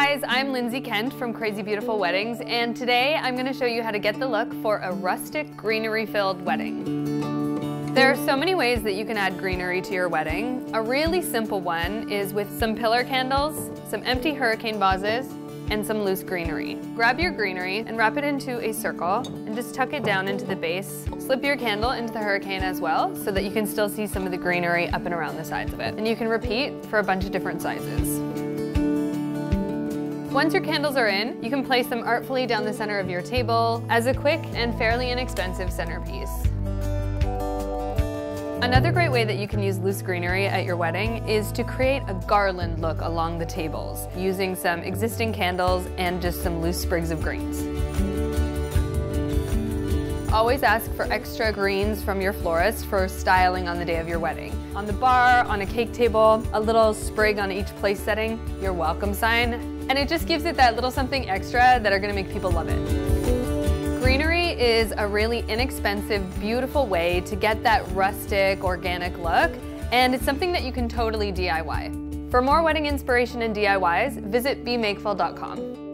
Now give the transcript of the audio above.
guys, I'm Lindsay Kent from Crazy Beautiful Weddings, and today I'm going to show you how to get the look for a rustic greenery-filled wedding. There are so many ways that you can add greenery to your wedding. A really simple one is with some pillar candles, some empty hurricane vases, and some loose greenery. Grab your greenery and wrap it into a circle and just tuck it down into the base. Slip your candle into the hurricane as well so that you can still see some of the greenery up and around the sides of it. And you can repeat for a bunch of different sizes. Once your candles are in, you can place them artfully down the center of your table as a quick and fairly inexpensive centerpiece. Another great way that you can use loose greenery at your wedding is to create a garland look along the tables using some existing candles and just some loose sprigs of greens. Always ask for extra greens from your florist for styling on the day of your wedding. On the bar, on a cake table, a little sprig on each place setting, your welcome sign, and it just gives it that little something extra that are going to make people love it. Greenery is a really inexpensive, beautiful way to get that rustic, organic look, and it's something that you can totally DIY. For more wedding inspiration and DIYs, visit bemakeful.com.